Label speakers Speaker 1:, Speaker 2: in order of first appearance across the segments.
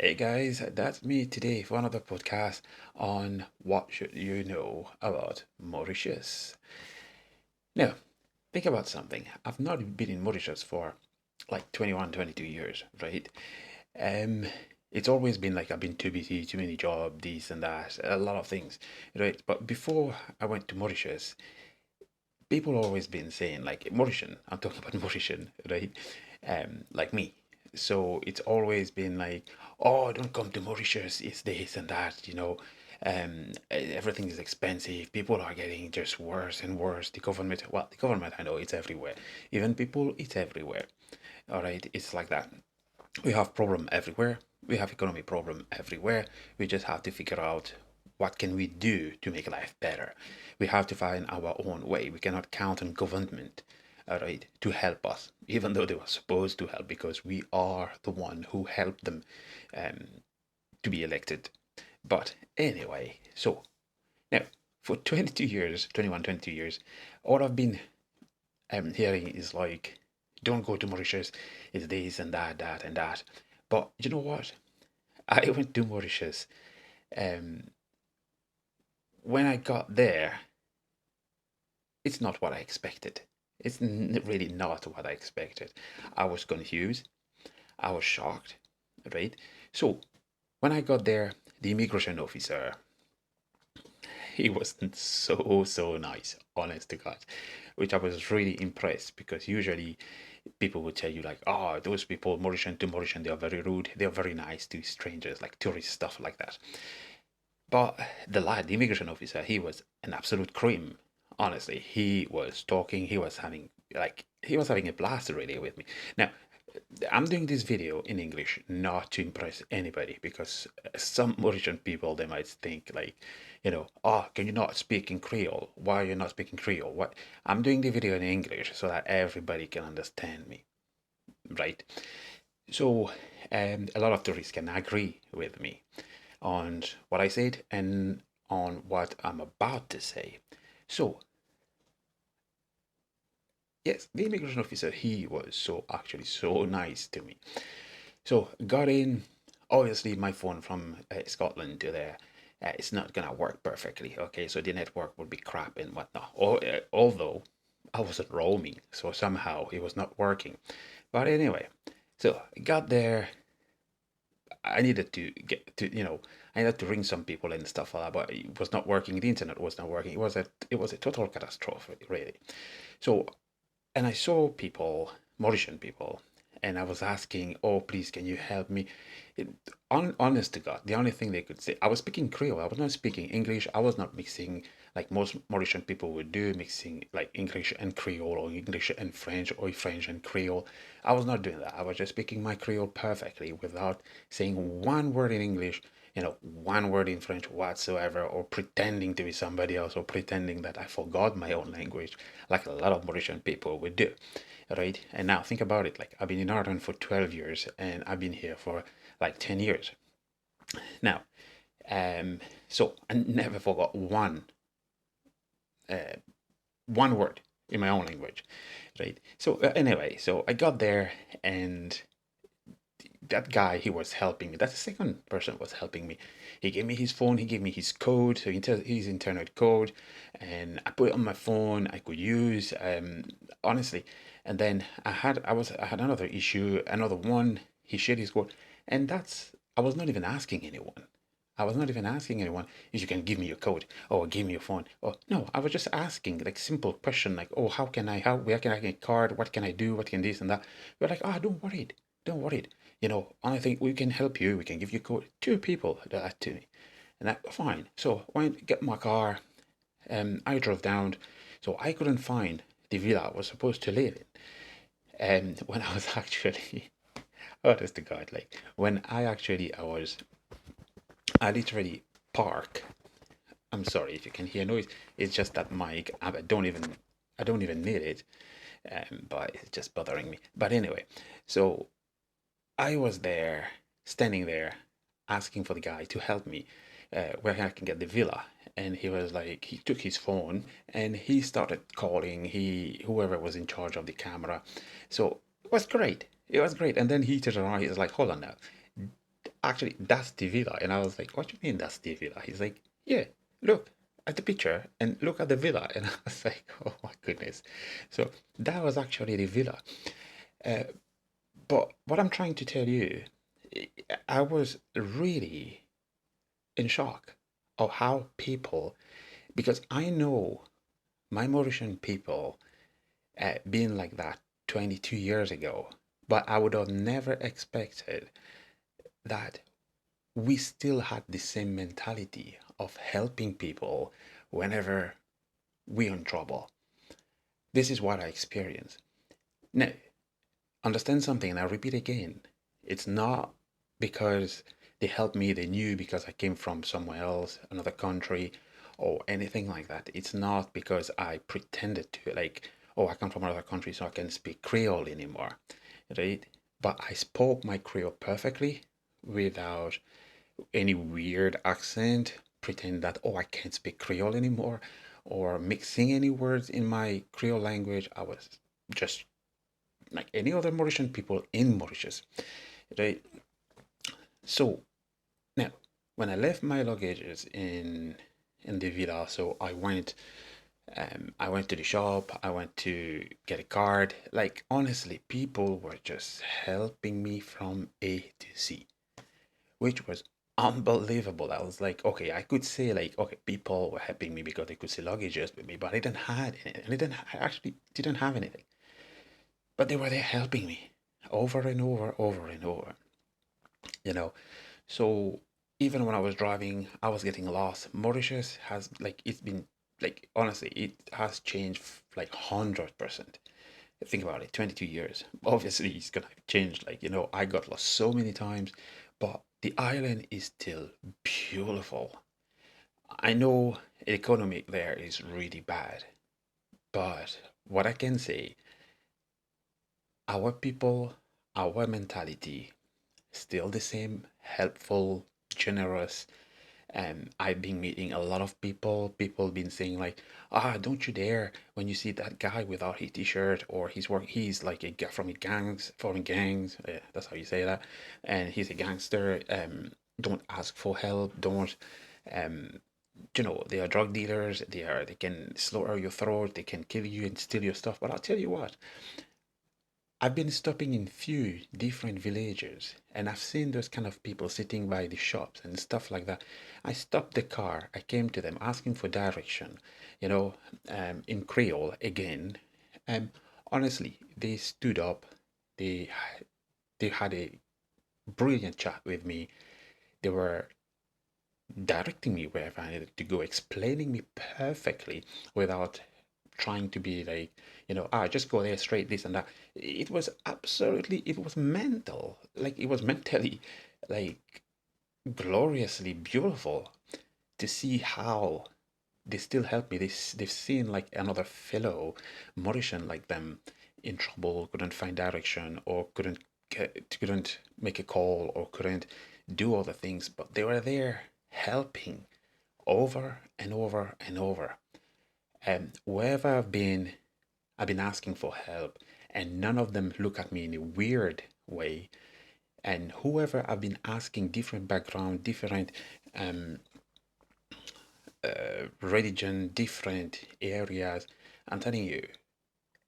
Speaker 1: Hey guys, that's me today for another podcast on what should you know about Mauritius. Now, think about something. I've not been in Mauritius for like 21, 22 years, right? Um, it's always been like I've been too busy, too many jobs, this and that, a lot of things, right? But before I went to Mauritius, people always been saying like Mauritian. I'm talking about Mauritian, right? Like me. So it's always been like, oh, don't come to Mauritius. It's this and that. Everything is expensive. People are getting just worse and worse. The government, I know it's everywhere. Even people, it's everywhere. All right, it's like that. We have problem everywhere. We have economy problem everywhere. We just have to figure out what can we do to make life better. We have to find our own way. We cannot count on government, all right, to help us, even though they were supposed to help because we are the one who helped them um, to be elected. But anyway, so now for 22 years, 21, 22 years, all I've been hearing is like, don't go to Mauritius, it's this and that, that and that. But you know what? I went to Mauritius. Um, when I got there, it's not what I expected. It's really not what I expected. I was confused. I was shocked, right? So when I got there, the immigration officer, he wasn't so nice, honest to God, which I was really impressed because usually people would tell you like, oh, those people, Mauritian to Mauritian, they are very rude. They are very nice to strangers, like tourist stuff like that. But the immigration officer, he was an absolute cream. Honestly, he was talking. He was having a blast really with me. Now, I'm doing this video in English not to impress anybody because some Mauritian people they might think like, oh, can you not speak in Creole? Why are you not speaking Creole? What? I'm doing the video in English so that everybody can understand me, right? So, a lot of tourists can agree with me on what I said and on what I'm about to say. So, yes, the immigration officer, he was actually so nice to me. So, got in, obviously, my phone from Scotland to there. It's not gonna work perfectly, okay? So the network would be crap and whatnot. Although I wasn't roaming, so somehow it was not working. But anyway, so I got there, I needed to get to, I needed to ring some people and stuff like that, but it was not working. The internet was not working. It was a total catastrophe, really. So, and I saw people, Mauritian people, and I was asking, oh, please, can you help me? Honest to God, the only thing they could say, I was speaking Creole. I was not speaking English. I was not mixing like most Mauritian people would do, mixing like English and Creole or English and French or French and Creole. I was not doing that. I was just speaking my Creole perfectly without saying one word in English, one word in French whatsoever, or pretending to be somebody else, or pretending that I forgot my own language, like a lot of Mauritian people would do, right? And now think about it. Like I've been in Ireland for 12 years, and I've been here for like 10 years. Now, so I never forgot uh, one word in my own language, right? So anyway, so I got there, and that guy, he was helping me. That's the second person was helping me. He gave me his phone, he gave me his code, so his internet code, and I put it on my phone. I could use, honestly. And then I had another issue, another one. He shared his code, and I was not even asking anyone. I was not even asking anyone if you can give me your code or give me your phone. Oh no, I was just asking like simple question like, oh, how can I help? Where can I get a card? What can I do? What can this and that? We're like, ah, don't worry, don't worry. I think we can help you. We can give you code. Two people did that to me, and that fine. So when I get my car, I drove down, so I couldn't find the villa I was supposed to live in. And when I was actually, oh, that's the God, like when I literally park. I'm sorry if you can hear noise. It's just that mic. I don't even need it, but it's just bothering me. But anyway, so I was there, standing there, asking for the guy to help me where I can get the villa. And he was like, he took his phone and he started calling whoever was in charge of the camera. So it was great. It was great. And then he turned around. He was like, hold on now. actually, that's the villa. And I was like, what do you mean that's the villa? He's like, yeah, look at the picture and look at the villa. And I was like, oh my goodness. So that was actually the villa. Uh, but what I'm trying to tell you, I was really in shock of how people, because I know my Mauritian people being like that 22 years ago, but I would have never expected that we still had the same mentality of helping people whenever we're in trouble. This is what I experienced. Now, understand something, and I'll repeat again. It's not because they helped me, they knew because I came from somewhere else, another country, or anything like that. It's not because I pretended to, like, oh, I come from another country, so I can speak Creole anymore, right? But I spoke my Creole perfectly without any weird accent, pretend that, oh, I can't speak Creole anymore, or mixing any words in my Creole language. I was just like any other Mauritian people in Mauritius, right? So now, when I left my luggages in the villa, so I went to the shop, I went to get a card. Like honestly, people were just helping me from A to Z, which was unbelievable. I was like, okay, I could say like, okay, people were helping me because they could see luggages with me, but I didn't have anything. I actually didn't have anything. But they were there helping me over and over and over, you know. So even when I was driving, I was getting lost. Mauritius has like it's been like honestly, it has changed like 100%. Think about it, 22 years. Obviously, it's gonna change. Like, I got lost so many times, but the island is still beautiful. I know economic there is really bad, but what I can say, our people, our mentality, still the same, helpful, generous. I've been meeting a lot of people been saying like, don't you dare when you see that guy without his t-shirt or he's like a guy from a gangs, that's how you say that, and he's a gangster. Don't ask for help. Don't, um, they are drug dealers. They can slaughter your throat. They can kill you and steal your stuff. But I'll tell you what, I've been stopping in few different villages and I've seen those kind of people sitting by the shops and stuff like that. I stopped the car, I came to them asking for direction, in Creole again. Um, Honestly, they stood up, they they had a brilliant chat with me. They were directing me wherever I needed to go, explaining me perfectly without trying to be like, just go there straight, this and that. It was mental. Like it was mentally like gloriously beautiful to see how they still help me. They've seen like another fellow Mauritian like them in trouble, couldn't find direction or couldn't make a call or couldn't do all the things, but they were there helping over and over and over. Wherever I've been asking for help, and none of them look at me in a weird way. And whoever I've been asking, different background, different um, religion, different areas, I'm telling you,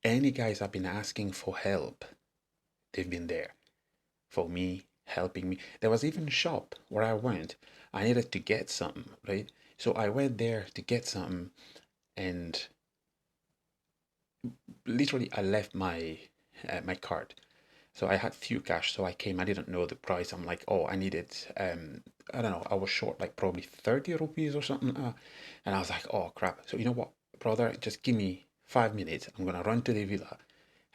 Speaker 1: any guys I've been asking for help, they've been there for me, helping me. There was even a shop where I went. I needed to get something, right? So I went there to get something, and literally I left my card. So I had few cash, so I came. I didn't know the price. I'm like, oh, I needed. I don't know. I was short like probably 30 rupees or something. And I was like, oh crap. So you know what, brother, just give me 5 minutes. I'm gonna run to the villa,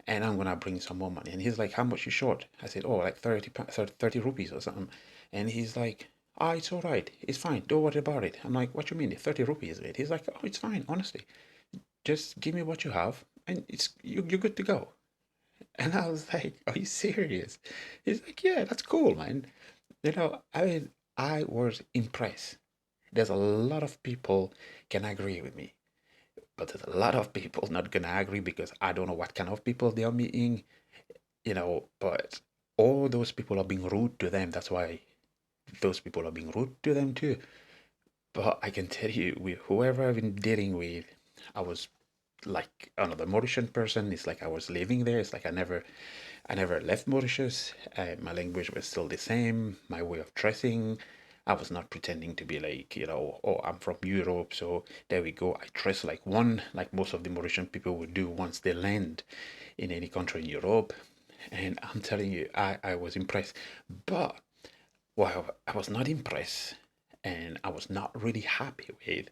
Speaker 1: and I'm gonna bring some more money. And he's like, how much you short? I said, oh, like 30 rupees or something. And he's like, it's all right. It's fine. Don't worry about it. I'm like, what you mean? 30 rupees, mate? He's like, oh, it's fine. Honestly, just give me what you have, and you're good to go. And I was like, are you serious? He's like, yeah, that's cool, man. I mean, I was impressed. There's a lot of people can agree with me, but there's a lot of people not gonna agree because I don't know what kind of people they are meeting, but all those people are being rude to them. That's why those people are being rude to them too. But I can tell you, with whoever I've been dealing with, I was like another Mauritian person. It's like I was living there. It's like I never left Mauritius. My language was still the same. My way of dressing, I was not pretending to be like, oh, I'm from Europe, so there we go. I dress like one, like most of the Mauritian people would do once they land in any country in Europe. And I'm telling you, I was impressed. But what I was not impressed and I was not really happy with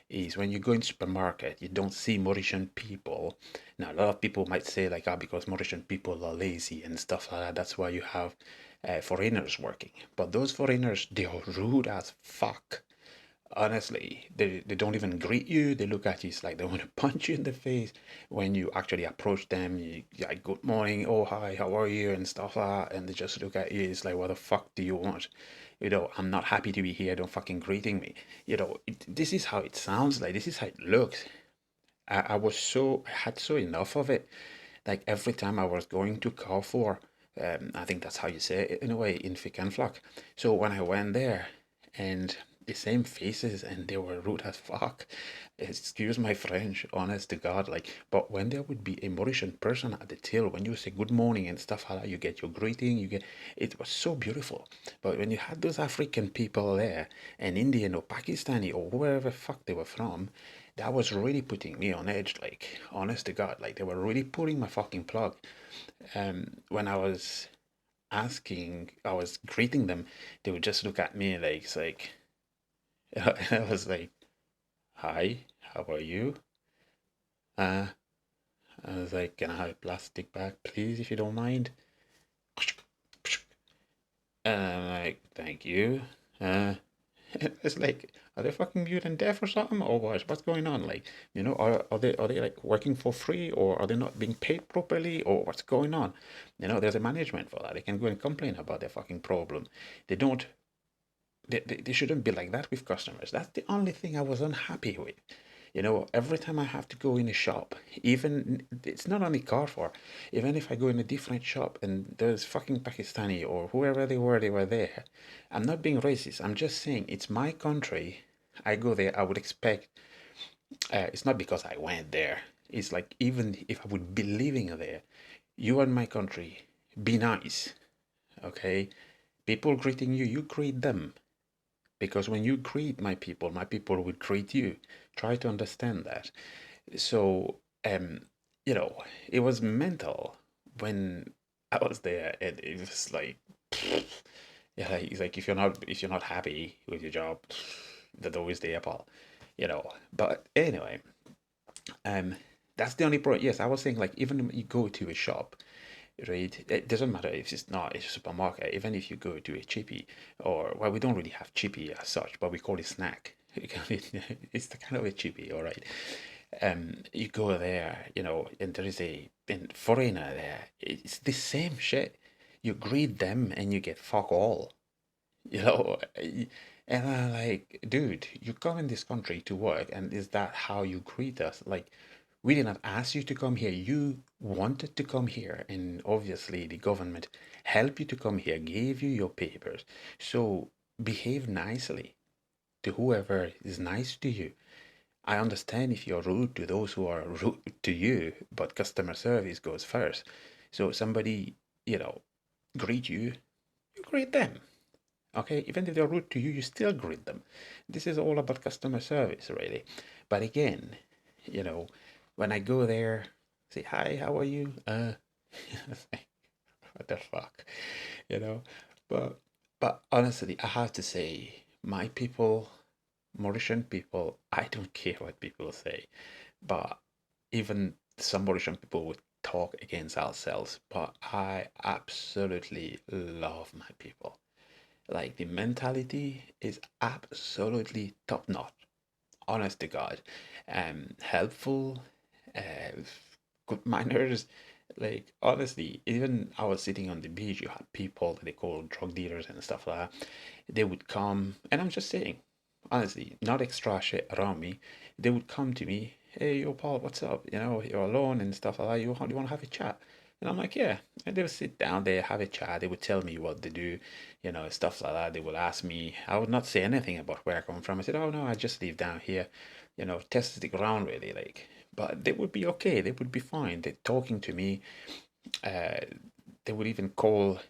Speaker 1: is when you go in supermarket, you don't see Mauritian people. Now, a lot of people might say like, because Mauritian people are lazy and stuff like that. That's why you have foreigners working. But those foreigners, they are rude as fuck. Honestly, they don't even greet you. They look at you, it's like they want to punch you in the face. When you actually approach them, you like, good morning, oh, hi, how are you, and stuff like that. And they just look at you, it's like, what the fuck do you want? I'm not happy to be here, don't fucking greeting me. This is how it sounds like, this is how it looks. I had so enough of it. Like every time I was going to Carrefour, I think that's how you say it in a way, in Fick and Flock. So when I went there, and the same faces, and they were rude as fuck. Excuse my French, honest to God. Like, but when there would be a Mauritian person at the till, when you say good morning and stuff like that, you get your greeting, it was so beautiful. But when you had those African people there, and Indian or Pakistani or wherever fuck they were from, that was really putting me on edge, like, honest to God, like they were really pulling my fucking plug. When I was greeting them, they would just look at me like, it's like, I was like, hi, how are you? Uh, I was like, can I have a plastic bag, please, if you don't mind? And I'm like, thank you. Uh, it's like, are they fucking mute and deaf or something? Or what? What's going on? Like, are they like working for free, or are they not being paid properly, or what's going on? There's a management for that. They can go and complain about their fucking problem. They don't. They shouldn't be like that with customers. That's the only thing I was unhappy with. Every time I have to go in a shop, even it's not only Carrefour, even if I go in a different shop and there's fucking Pakistani or whoever they were there. I'm not being racist. I'm just saying it's my country. I go there, I would expect. It's not because I went there. It's like even if I would be living there, you are in my country. Be nice, okay? People greeting you, you greet them. Because when you greet my people will greet you. Try to understand that. So, it was mental when I was there, and it was like, yeah, like, it's like if you're not happy with your job, the door is there, Paul. But anyway, um, that's the only point. Yes, I was saying like even when you go to a shop, right? It doesn't matter if it's not a supermarket, even if you go to a chippy, or well, we don't really have chippy as such, but we call it snack. It's the kind of a chippy, all right. You go there, and there is a foreigner there. It's the same shit. You greet them and you get fuck all, you know. And I'm like, dude, you come in this country to work, and is that how you greet us? Like, we did not ask you to come here. You wanted to come here, and obviously the government helped you to come here, gave you your papers. So behave nicely to whoever is nice to you. I understand if you're rude to those who are rude to you, but customer service goes first. So somebody, greet you, you greet them. Okay, even if they're rude to you, you still greet them. This is all about customer service, really. But again, you know, when I go there, say hi, how are you? What the fuck, you know? But honestly, I have to say, my people, Mauritian people, I don't care what people say. But even some Mauritian people would talk against ourselves. But I absolutely love my people. Like the mentality is absolutely top notch, honest to God. Helpful, uh, good manners. Like honestly, even I was sitting on the beach, you had people that they call drug dealers and stuff like that. They would come, and I'm just saying, honestly, not extra shit around me. They would come to me, hey, yo, Paul, what's up? You're alone and stuff like that. You want to have a chat? And I'm like, yeah. And they would sit down, they have a chat, they would tell me what they do, stuff like that. They would ask me. I would not say anything about where I come from. I said, oh no, I just live down here, test the ground really, like. But they would be okay, they would be fine. They're talking to me. Uh, they would even call,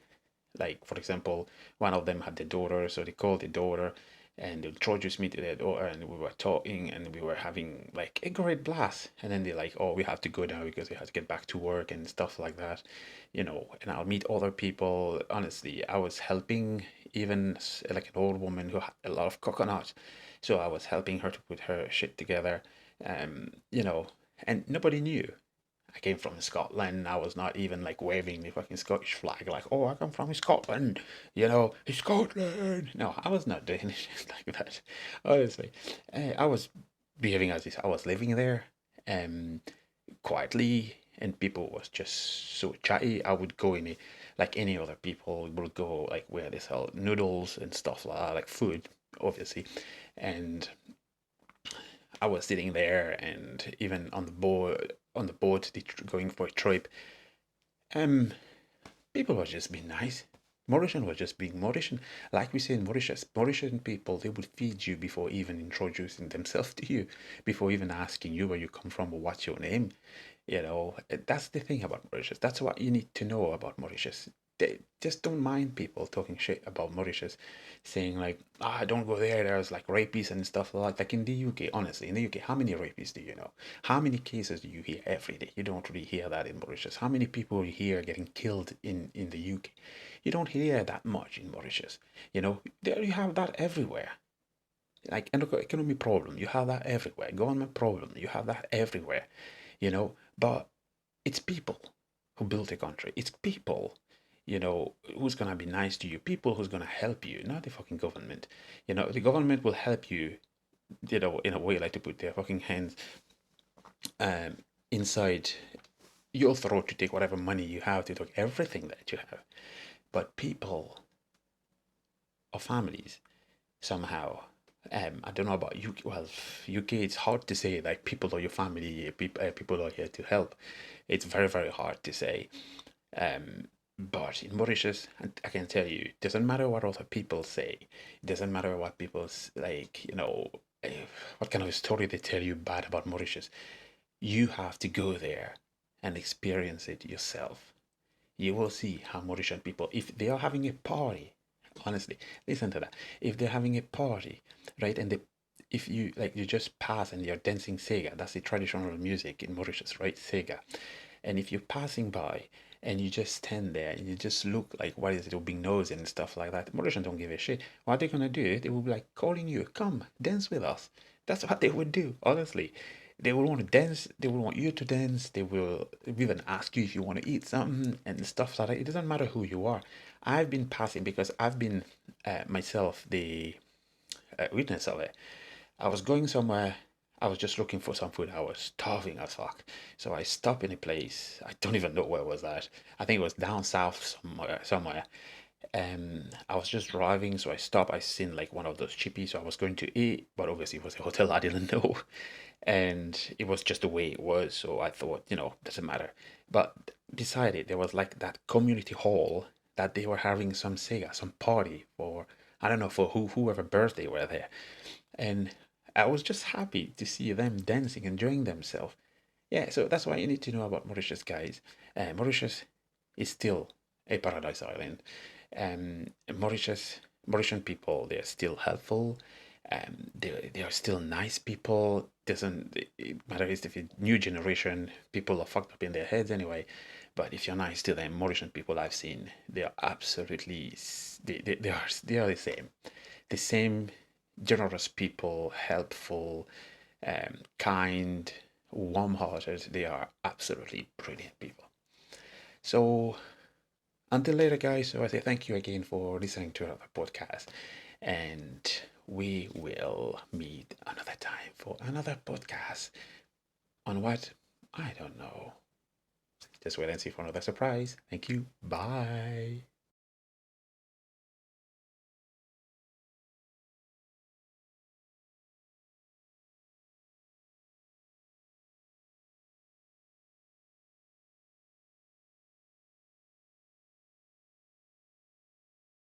Speaker 1: like, for example, one of them had the daughter, so they called the daughter and they introduced me to their daughter, and we were talking and we were having like a great blast. And then they're like, oh, we have to go now because we have to get back to work and stuff like that, and I'll meet other people. Honestly, I was helping even like an old woman who had a lot of coconut. So I was helping her to put her shit together, um, you know, and nobody knew. I came from Scotland. I was not even like waving the fucking Scottish flag, like, oh, I come from Scotland, Scotland. No, I was not doing shit like that. Honestly, I was behaving as if I was living there, um, quietly, and people was just so chatty. I would go in a, like any other people would go like where they sell noodles and stuff like that, like food, obviously, and I was sitting there, and even on the boat going for a trip, um, people were just being nice. Mauritian was just being Mauritian. Like we say in Mauritius, Mauritian people, they would feed you before even introducing themselves to you, before even asking you where you come from or what's your name. That's the thing about Mauritius. That's what you need to know about Mauritius. They just don't mind people talking shit about Mauritius, saying like, don't go there. There's like rapists and stuff like that. Like in the UK, honestly, in the UK, how many rapists do you know? How many cases do you hear every day? You don't really hear that in Mauritius. How many people you hear getting killed in the UK? You don't hear that much in Mauritius. There you have that everywhere. Like economic problem, you have that everywhere. Government problem, you have that everywhere. But it's people who built a country. It's people, who's gonna be nice to you. People who's gonna help you, not the fucking government. The government will help you, in a way, like to put their fucking hands um inside your throat to take whatever money you have, to take everything that you have. But people or families somehow. I don't know about UK. Well, UK, it's hard to say like people or your family, people are here to help. It's very, very hard to say. But in Mauritius, I can tell you, it doesn't matter what other people say. It doesn't matter what people like, what kind of story they tell you bad about Mauritius. You have to go there and experience it yourself. You will see how Mauritian people, if they are having a party, honestly, listen to that. If they're having a party, right, and if you like, you just pass and you're dancing Sega, that's the traditional music in Mauritius, right? Sega. And if you're passing by and you just stand there and you just look like, what is it, being nosy and stuff like that, Mauritians don't give a shit. What they're gonna do, they will be like calling you, come dance with us. That's what they would do, honestly. They will want to dance, they will want you to dance, they will even ask you if you want to eat something and stuff like that. It doesn't matter who you are. I've been passing because I've been myself the witness of it. I was going somewhere. I was just looking for some food. I was starving as fuck. So I stopped in a place. I don't even know where was that. I think it was down south somewhere. I was just driving, so I stopped. I seen like one of those chippies, so I was going to eat, but obviously it was a hotel I didn't know, and it was just the way it was. So I thought, doesn't matter. But beside it, there was like that community hall that they were having some Sega, some party for, I don't know, for whoever birthday were there, and I was just happy to see them dancing, enjoying themselves. Yeah, so that's why you need to know about Mauritius, guys. Mauritius is still a paradise island. Mauritian people, they're still helpful. They are still nice people. Doesn't it matter if it's new generation, people are fucked up in their heads anyway. But if you're nice to them, Mauritian people I've seen, they are absolutely they are the same generous people, helpful, kind, warm-hearted. They are absolutely brilliant people. So until later, guys. So I say thank you again for listening to another podcast, and we will meet another time for another podcast on what I don't know. Just wait and see for another surprise. Thank you. Bye.